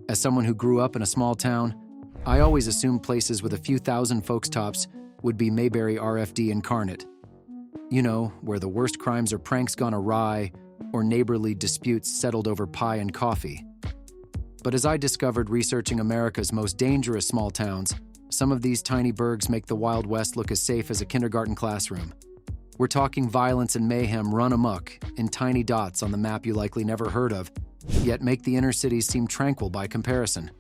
As someone who grew up in a small town, I always assumed places with a few thousand folks tops would be Mayberry RFD incarnate. You know, where the worst crimes or pranks gone awry, or neighborly disputes settled over pie and coffee. But as I discovered researching America's most dangerous small towns, some of these tiny burgs make the Wild West look as safe as a kindergarten classroom. We're talking violence and mayhem run amok in tiny dots on the map you likely never heard of, yet make the inner cities seem tranquil by comparison.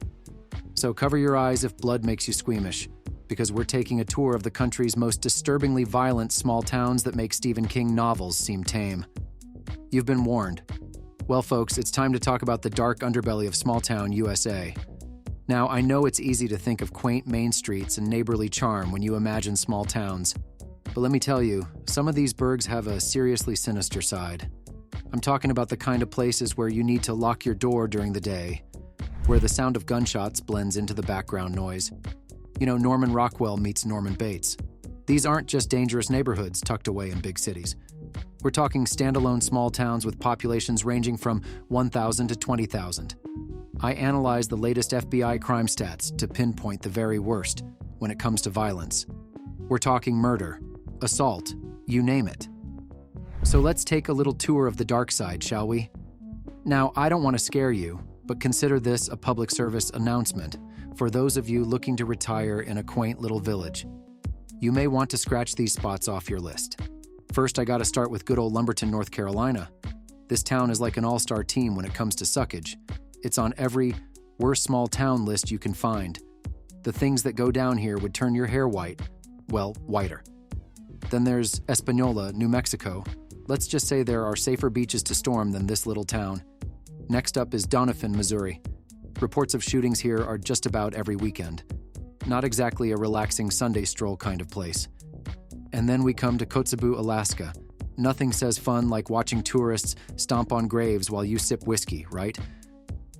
So cover your eyes if blood makes you squeamish, because we're taking a tour of the country's most disturbingly violent small towns that make Stephen King novels seem tame. You've been warned. Well, folks, it's time to talk about the dark underbelly of small-town USA. Now, I know it's easy to think of quaint main streets and neighborly charm when you imagine small towns. But let me tell you, some of these burgs have a seriously sinister side. I'm talking about the kind of places where you need to lock your door during the day, where the sound of gunshots blends into the background noise. You know, Norman Rockwell meets Norman Bates. These aren't just dangerous neighborhoods tucked away in big cities. We're talking standalone small towns with populations ranging from 1,000 to 20,000. I analyzed the latest FBI crime stats to pinpoint the very worst when it comes to violence. We're talking murder, assault, you name it. So let's take a little tour of the dark side, shall we? Now, I don't want to scare you, but consider this a public service announcement for those of you looking to retire in a quaint little village. You may want to scratch these spots off your list. First, I gotta start with good old Lumberton, North Carolina. This town is like an all-star team when it comes to suckage. It's on every worst small town list you can find. The things that go down here would turn your hair white. Well, whiter. Then there's Espanola, New Mexico. Let's just say there are safer beaches to storm than this little town. Next up is Doniphan, Missouri. Reports of shootings here are just about every weekend. Not exactly a relaxing Sunday stroll kind of place. And then we come to Kotzebue, Alaska. Nothing says fun like watching tourists stomp on graves while you sip whiskey, right?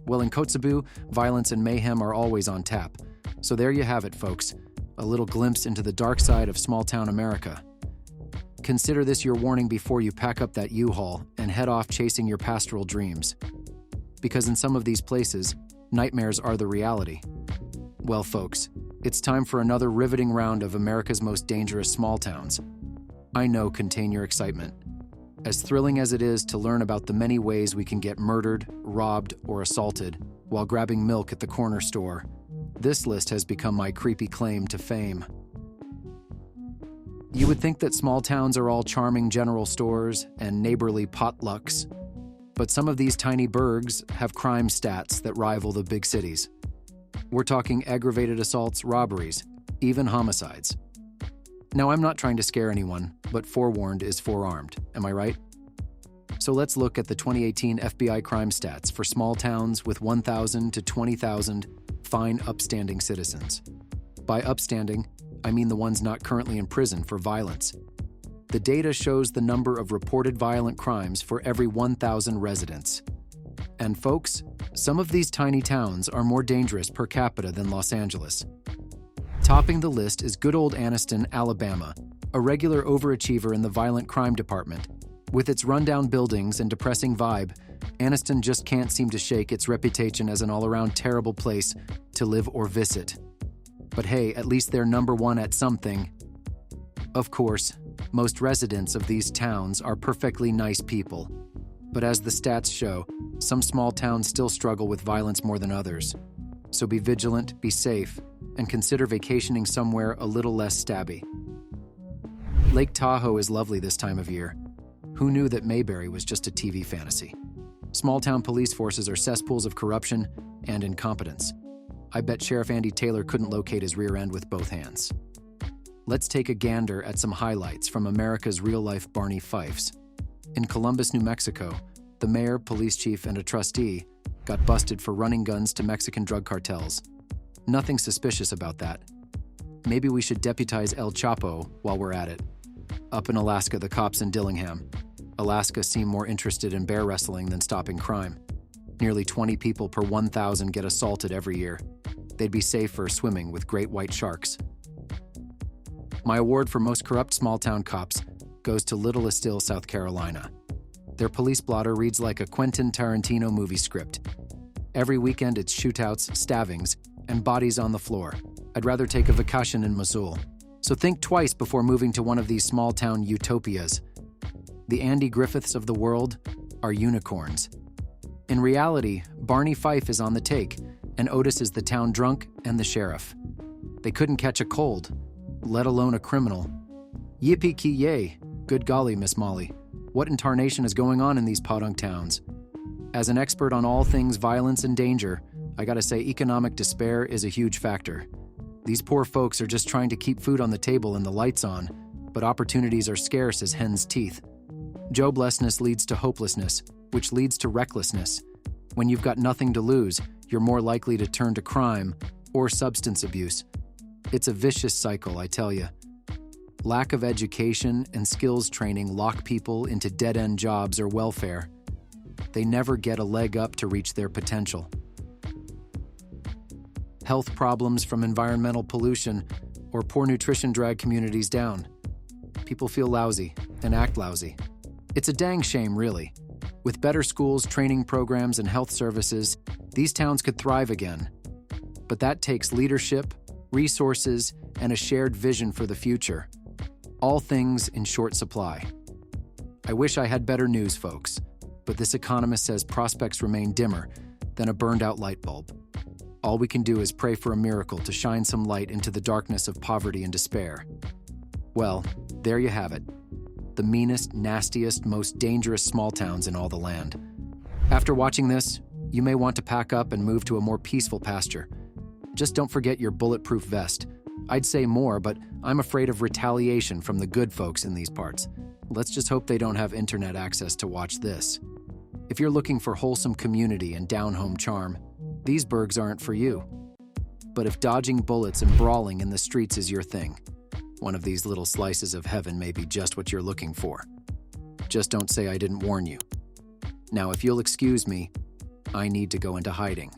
Well, in Kotzebue, violence and mayhem are always on tap. So there you have it, folks. A little glimpse into the dark side of small-town America. Consider this your warning before you pack up that U-Haul and head off chasing your pastoral dreams. Because in some of these places, nightmares are the reality. Well, folks, it's time for another riveting round of America's most dangerous small towns. I know, contain your excitement. As thrilling as it is to learn about the many ways we can get murdered, robbed, or assaulted while grabbing milk at the corner store, this list has become my creepy claim to fame. You would think that small towns are all charming general stores and neighborly potlucks, but some of these tiny burgs have crime stats that rival the big cities. We're talking aggravated assaults, robberies, even homicides. Now, I'm not trying to scare anyone, but forewarned is forearmed, am I right? So let's look at the 2018 FBI crime stats for small towns with 1,000 to 20,000 fine, upstanding citizens. By upstanding, I mean the ones not currently in prison for violence. The data shows the number of reported violent crimes for every 1,000 residents. And folks, some of these tiny towns are more dangerous per capita than Los Angeles. Topping the list is good old Anniston, Alabama, a regular overachiever in the violent crime department. With its rundown buildings and depressing vibe, Anniston just can't seem to shake its reputation as an all-around terrible place to live or visit. But hey, at least they're number one at something. Of course, most residents of these towns are perfectly nice people. But as the stats show, some small towns still struggle with violence more than others. So be vigilant, be safe, and consider vacationing somewhere a little less stabby. Lake Tahoe is lovely this time of year. Who knew that Mayberry was just a TV fantasy? Small-town police forces are cesspools of corruption and incompetence. I bet Sheriff Andy Taylor couldn't locate his rear end with both hands. Let's take a gander at some highlights from America's real-life Barney Fifes. In Columbus, New Mexico, the mayor, police chief, and a trustee got busted for running guns to Mexican drug cartels. Nothing suspicious about that. Maybe we should deputize El Chapo while we're at it. Up in Alaska, the cops in Dillingham, Alaska seem more interested in bear wrestling than stopping crime. Nearly 20 people per 1,000 get assaulted every year. They'd be safer swimming with great white sharks. My award for most corrupt small-town cops goes to Little Estill, South Carolina. Their police blotter reads like a Quentin Tarantino movie script. Every weekend it's shootouts, stabbings, and bodies on the floor. I'd rather take a vacation in Mosul. So think twice before moving to one of these small-town utopias. The Andy Griffiths of the world are unicorns. In reality, Barney Fife is on the take, and Otis is the town drunk and the sheriff. They couldn't catch a cold, let alone a criminal. Yippee-ki-yay, good golly, Miss Molly. What in tarnation is going on in these podunk towns? As an expert on all things violence and danger, I gotta say economic despair is a huge factor. These poor folks are just trying to keep food on the table and the lights on, but opportunities are scarce as hen's teeth. Joblessness leads to hopelessness, which leads to recklessness. When you've got nothing to lose, you're more likely to turn to crime or substance abuse. It's a vicious cycle, I tell you. Lack of education and skills training lock people into dead-end jobs or welfare. They never get a leg up to reach their potential. Health problems from environmental pollution or poor nutrition drag communities down. People feel lousy and act lousy. It's a dang shame, really. With better schools, training programs, and health services, these towns could thrive again. But that takes leadership, resources, and a shared vision for the future. All things in short supply. I wish I had better news, folks, but this economist says prospects remain dimmer than a burned-out light bulb. All we can do is pray for a miracle to shine some light into the darkness of poverty and despair. Well, there you have it. The meanest, nastiest, most dangerous small towns in all the land. After watching this, you may want to pack up and move to a more peaceful pasture. Just don't forget your bulletproof vest. I'd say more, but I'm afraid of retaliation from the good folks in these parts. Let's just hope they don't have internet access to watch this. If you're looking for wholesome community and down-home charm, these burgs aren't for you. But if dodging bullets and brawling in the streets is your thing, one of these little slices of heaven may be just what you're looking for. Just don't say I didn't warn you. Now, if you'll excuse me, I need to go into hiding.